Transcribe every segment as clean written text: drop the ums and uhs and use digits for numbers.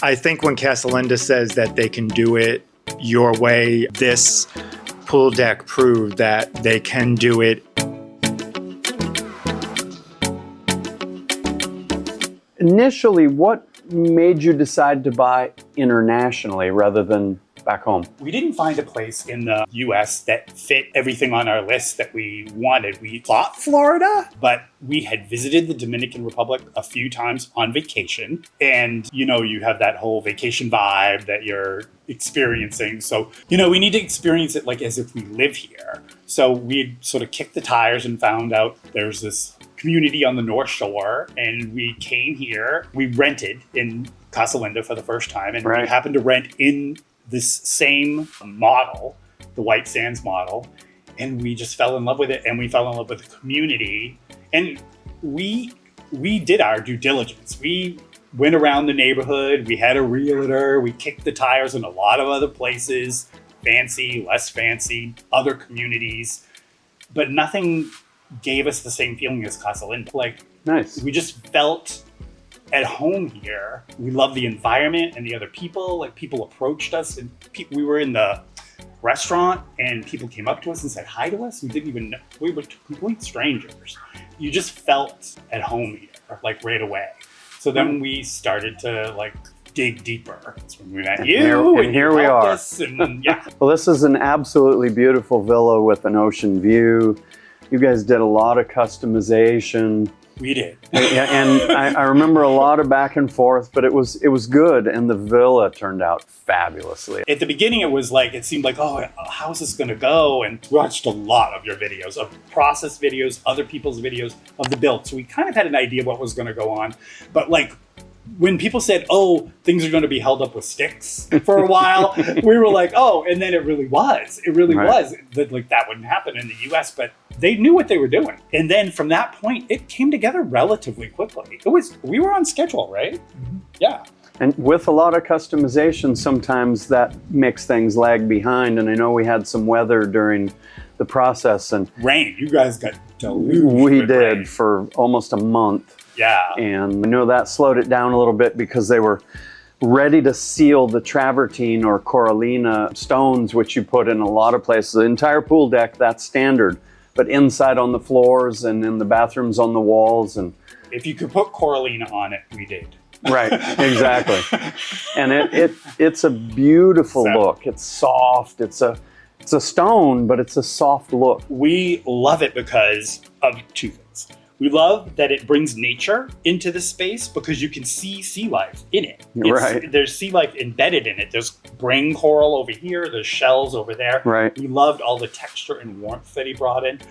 I think when Casa Linda says that they can do it your way, this pool deck proved that they can do it. Initially, what made you decide to buy internationally rather than back home? We didn't find a place in the US that fit everything on our list that we wanted. We thought Florida, but we had visited the Dominican Republic a few times on vacation. And, you have that whole vacation vibe that you're experiencing. So, we need to experience it like as if we live here. So we sort of kicked the tires and found out there's this community on the North Shore, and we came here. We rented in Casa Linda for the first time, and we happened to rent in this same model, the Whitesand model, and we just fell in love with it, and we fell in love with the community, and we did our due diligence. We went around the neighborhood, we had a realtor, we kicked the tires in a lot of other places, fancy, less fancy, other communities, but nothing gave us the same feeling as Casa Linda. Nice. We just felt at home here. We love the environment and the other people. People approached us, and we were in the restaurant and people came up to us and said hi to us. We didn't even know. We were complete strangers. You just felt at home here, right away. So then we started to dig deeper. That's when we met you, and here we are. Well, this is an absolutely beautiful villa with an ocean view. You guys did a lot of customization. We did. And I remember a lot of back and forth, but it was good, and the villa turned out fabulously. At the beginning, it seemed like, oh, how's this going to go? And we watched a lot of your videos, of process videos, other people's videos of the build. So we kind of had an idea what was going to go on. But when people said, oh, things are going to be held up with sticks for a while, we were like, oh, and then it really was. It really was. That wouldn't happen in the US, but they knew what they were doing. And then from that point, it came together relatively quickly. We were on schedule, right? Mm-hmm. Yeah. And with a lot of customization, sometimes that makes things lag behind. And I know we had some weather during the process. And rain. You guys got deluged. We did rain for almost a month. Yeah. And I know that slowed it down a little bit because they were ready to seal the travertine or corallina stones, which you put in a lot of places. The entire pool deck, that's standard. But inside on the floors and in the bathrooms on the walls. And if you could put corallina on it, we did. Right, exactly. And it's a beautiful look. It's soft. It's a stone, but it's a soft look. We love it because of two things. We love that it brings nature into the space because you can see sea life in it. There's sea life embedded in it. There's brain coral over here. There's shells over there. Right. We loved all the texture and warmth that he brought in.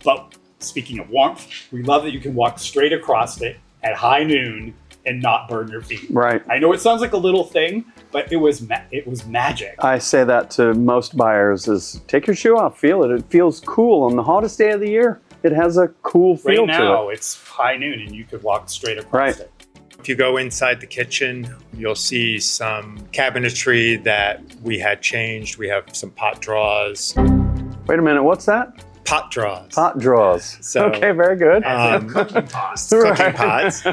But speaking of warmth, we love that you can walk straight across it at high noon and not burn your feet. Right. I know it sounds like a little thing, but it was magic. I say that to most buyers is take your shoe off, feel it. It feels cool on the hottest day of the year. It has a cool feel to it. Right now, it's high noon and you could walk straight across it. If you go inside the kitchen, you'll see some cabinetry that we had changed. We have some pot drawers. Wait a minute, what's that? Pot drawers. Pot drawers. So, okay, very good. Cooking pots. Cooking pots.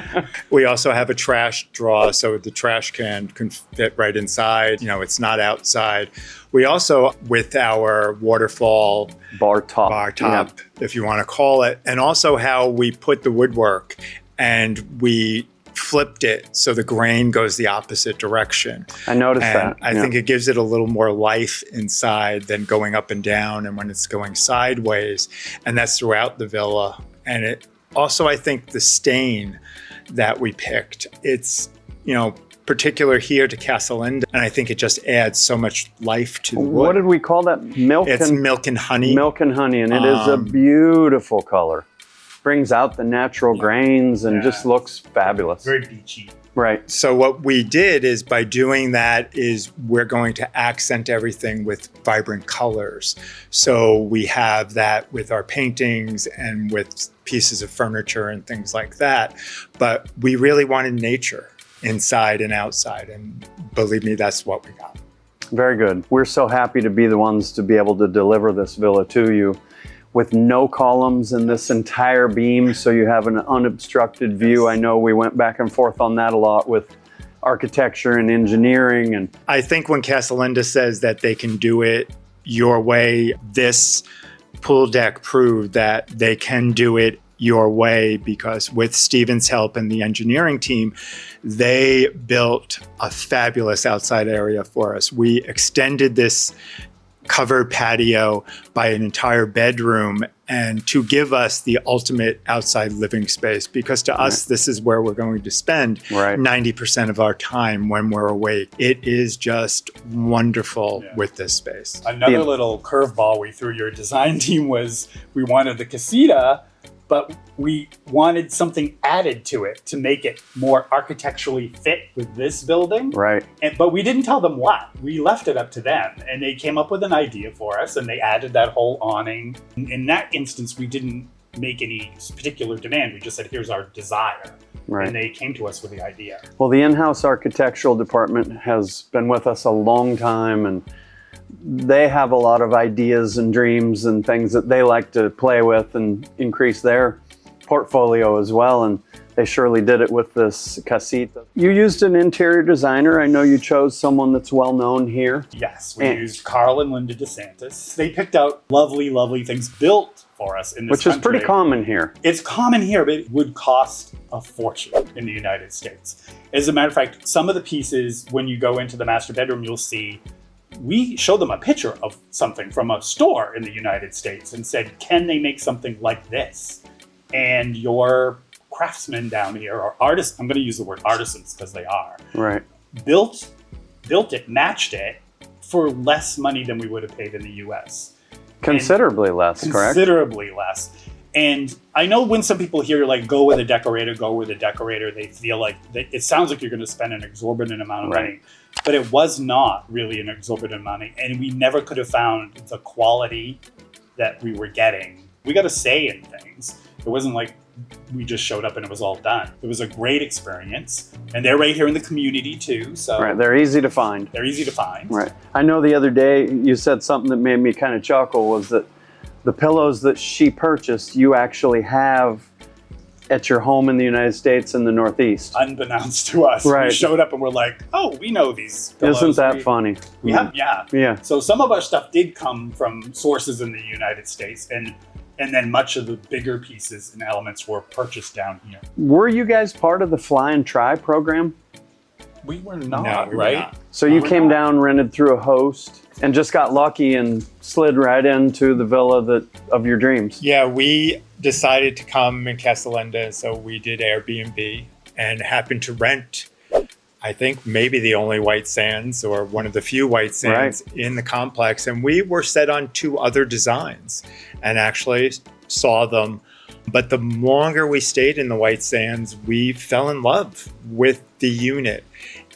We also have a trash drawer, so the trash can fit right inside. It's not outside. We also, with our waterfall bar top, if you want to call it, and also how we put the woodwork and we flipped it so the grain goes the opposite direction. I noticed that. I think it gives it a little more life inside than going up and down and when it's going sideways. And that's throughout the villa. And it also, I think the stain that we picked, it's, particular here to Casa Linda. And I think it just adds so much life to the wood. What did we call that? It's milk and honey. Milk and honey. And it is a beautiful color. Brings out the natural grains and just looks fabulous. Very beachy. Right. So what we did is by doing that is we're going to accent everything with vibrant colors. So we have that with our paintings and with pieces of furniture and things like that. But we really wanted nature inside and outside. And believe me, that's what we got. Very good. We're so happy to be the ones to be able to deliver this villa to you with no columns in this entire beam, so you have an unobstructed view. I know we went back and forth on that a lot with architecture and engineering. And I think when Casa Linda says that they can do it your way, this pool deck proved that they can do it your way, because with Steven's help and the engineering team, they built a fabulous outside area for us. We extended this covered patio by an entire bedroom, and to give us the ultimate outside living space, because to us, this is where we're going to spend 90% of our time when we're awake. It is just wonderful with this space. Another little curveball we threw your design team was we wanted the casita, but we wanted something added to it to make it more architecturally fit with this building. Right. But we didn't tell them what. We left it up to them, and they came up with an idea for us, and they added that whole awning. In that instance, we didn't make any particular demand. We just said, here's our desire. Right. And they came to us with the idea. Well, the in-house architectural department has been with us a long time, and they have a lot of ideas and dreams and things that they like to play with and increase their portfolio as well. And they surely did it with this casita. You used an interior designer. I know you chose someone that's well known here. Yes, we used Carl and Linda DeSantis. They picked out lovely, lovely things built for us in this Which is pretty common here. It's common here, but it would cost a fortune in the United States. As a matter of fact, some of the pieces, when you go into the master bedroom, you'll see we showed them a picture of something from a store in the United States and said, can they make something like this? And your craftsmen down here, or artists, I'm going to use the word artisans because they are, right, built it, matched it for less money than we would have paid in the US. Considerably less, correct? Considerably less. And I know when some people hear like, go with a decorator, they feel like, it sounds like you're going to spend an exorbitant amount of money. But it was not really an exorbitant amount, and we never could have found the quality that we were getting. We got a say in things. It wasn't like we just showed up and it was all done. It was a great experience, and they're right here in the community too. So they're easy to find. Right. I know the other day you said something that made me kind of chuckle, was that the pillows that she purchased, you actually have at your home in the United States in the Northeast. Unbeknownst to us. Right. We showed up and we're like, oh, we know these pillows. Isn't that funny? We have, Yeah. So some of our stuff did come from sources in the United States, and then much of the bigger pieces and elements were purchased down here. Were you guys part of the Fly and Try program? We were not, No, we were right? not. So you came down, rented through a host, and just got lucky and slid right into the villa of your dreams. Yeah, we decided to come in Casa Linda, so we did Airbnb and happened to rent, I think maybe the only Whitesands or one of the few Whitesands in the complex. And we were set on 2 other designs and actually saw them. But the longer we stayed in the Whitesands, we fell in love with the unit.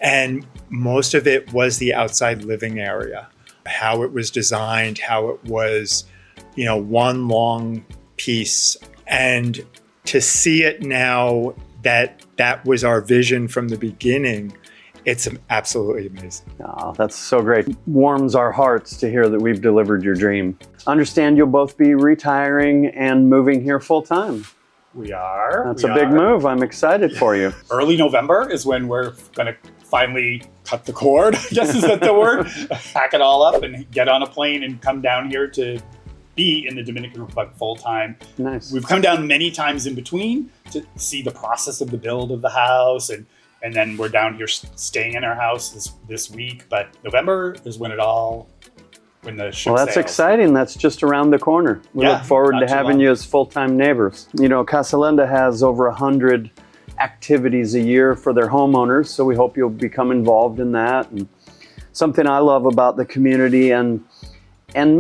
And most of it was the outside living area, how it was designed, how it was, one long piece. And to see it now that was our vision from the beginning, it's absolutely amazing. Oh, that's so great. Warms our hearts to hear that we've delivered your dream. Understand you'll both be retiring and moving here full time. We are. That's a big move. I'm excited for you. Early November is when we're going to finally cut the cord, I guess is that the word? Pack it all up and get on a plane and come down here to be in the Dominican Republic full time. Nice. We've come down many times in between to see the process of the build of the house, and then we're down here staying in our house this week. But November is when the ship Well, that's sails. Exciting. That's just around the corner. We look forward to having you as full-time neighbors. Casa Linda has over 100 activities a year for their homeowners, so we hope you'll become involved in that. And something I love about the community and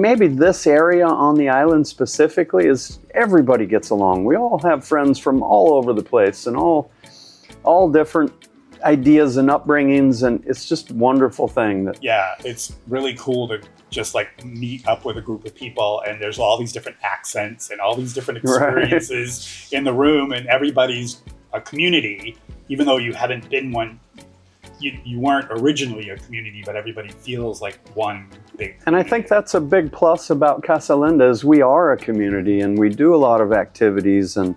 maybe this area on the island specifically is everybody gets along. We all have friends from all over the place and all different ideas and upbringings, and it's just a wonderful thing. It's really cool to just like meet up with a group of people, and there's all these different accents and all these different experiences in the room, and everybody's a community, even though you haven't been one. You weren't originally a community, but everybody feels like one big community. And I think that's a big plus about Casa Linda is we are a community and we do a lot of activities, and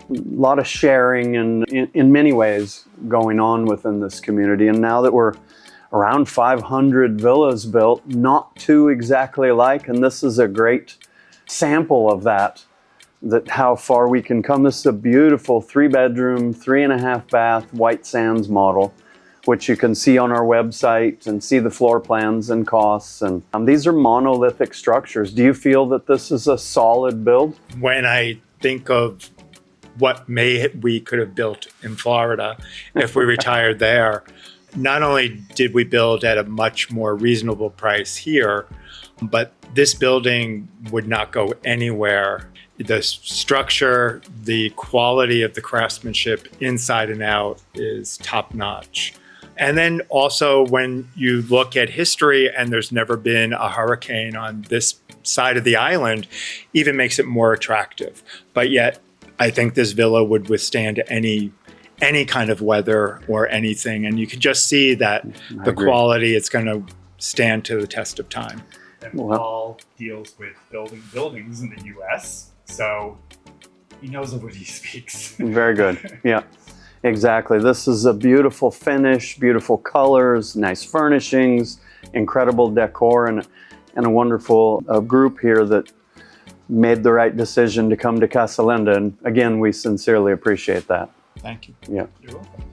lot of sharing and in many ways going on within this community. And now that we're around 500 villas built, not too exactly alike, and this is a great sample of that how far we can come. This is a beautiful 3-bedroom, 3.5 bath Whitesands model, which you can see on our website and see the floor plans and costs. And these are monolithic structures. Do you feel that this is a solid build? When I think of what we could have built in Florida if we retired there, not only did we build at a much more reasonable price here, but this building would not go anywhere. The structure, the quality of the craftsmanship inside and out is top notch. And then also when you look at history and there's never been a hurricane on this side of the island, even makes it more attractive. But yet I think this villa would withstand any kind of weather or anything. And you can just see that the quality, it's going to stand to the test of time. And Paul deals with building buildings in the US, so he knows of what he speaks. Very good. Yeah, exactly. This is a beautiful finish, beautiful colors, nice furnishings, incredible decor, and a wonderful group here that made the right decision to come to Casa Linda. And again, we sincerely appreciate that. Thank you. Yeah. You're welcome.